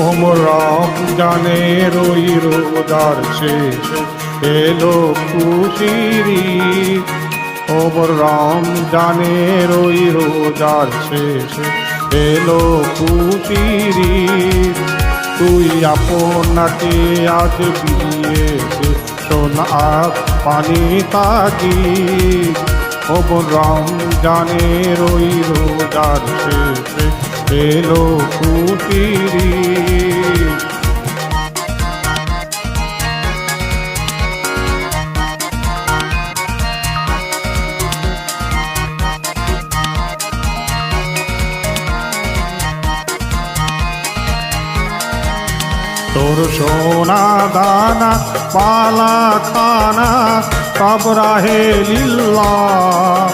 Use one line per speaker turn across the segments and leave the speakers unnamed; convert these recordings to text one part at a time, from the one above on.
ওমর রমজানের ওই রোজার শেষে এলো খুশির ঈদ। ওমর রমজানের ওই রোজার শেষে এলো খুশির ঈদ। তুই আপনাকে আজ বিয়েছে শোন আজ পানি তাগিদ। ওমর রমজানের ওই রোজার শেষে এলো খুশির ঈদ। তোর সোনা দানা পালা খানা সব রাহে লিল্লাহ।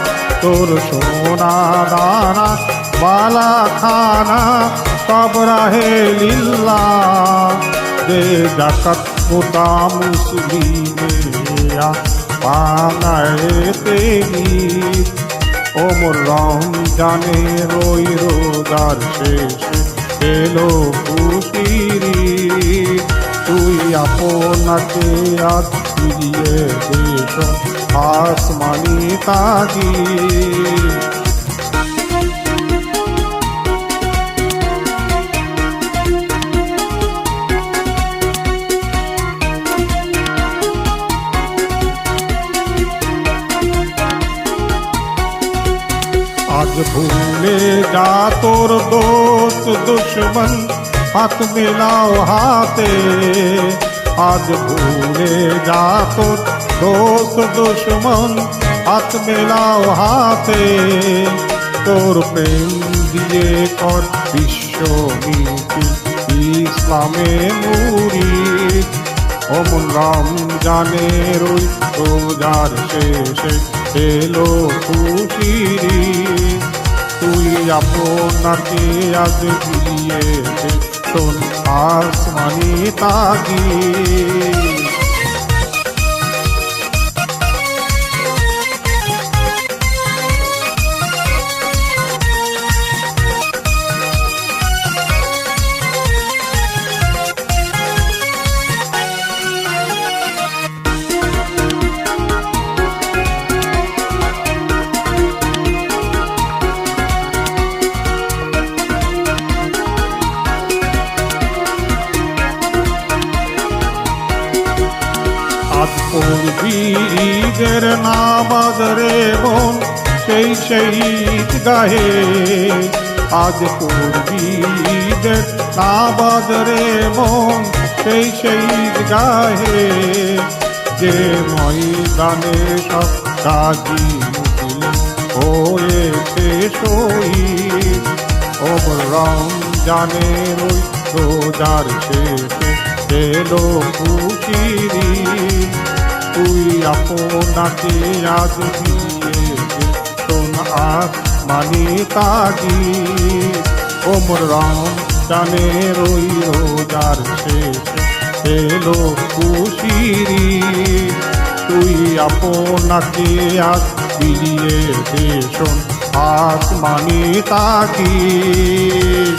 তোর সোনা দানা বালা খানা সব রাহে লিল্লাহ। দে জাকাত কোটা মুসলিমেরা বানায়েতে ঈদ। ওমর রমজানের ওই রোজার শেষে এলো খুশির ঈদ। তুই আপনাকে আজ ফিরিয়ে দেশ আসমানি তাগিদ। আজ ভুলে যা তোর দোস্ত দুশ্মন হাত মেলাও হাতে। আজ ভুলে যা তোর দোস্ত দুশ্মন হাত মেলাও হাতে। তোর প্রেম দিয়ে কর বিশ্বনীতি ইসলামে মুরিদ। ওমর রমজানের ওই রোজার শেষে এলো খুশির ঈদ। তুই আপনাকে আজ ফিরিয়ে দে শোন আসমানি তাগিদ। আজ পড়বি ঈদের নামাজ রে বোন সেই শহীদ গাহে। আজ পড়বি ঈদের নামাজ রে বোন সেই শহীদ গাহে। যে ময়দানে সব গাজী মুসলিম হয়েছে শহীদ। ওমর রমজানের ওই রোজার শেষে এলো খুশির ঈদ। তুই আপনাকে আজ ফিরিয়ে দে শোন আসমানি তাগিদ। ওমর রমজানের ওই রোজার শেষে এলো খুশির ঈদ। তুই আপনাকে আজ ফিরিয়ে দে শোন আসমানি তাগিদ।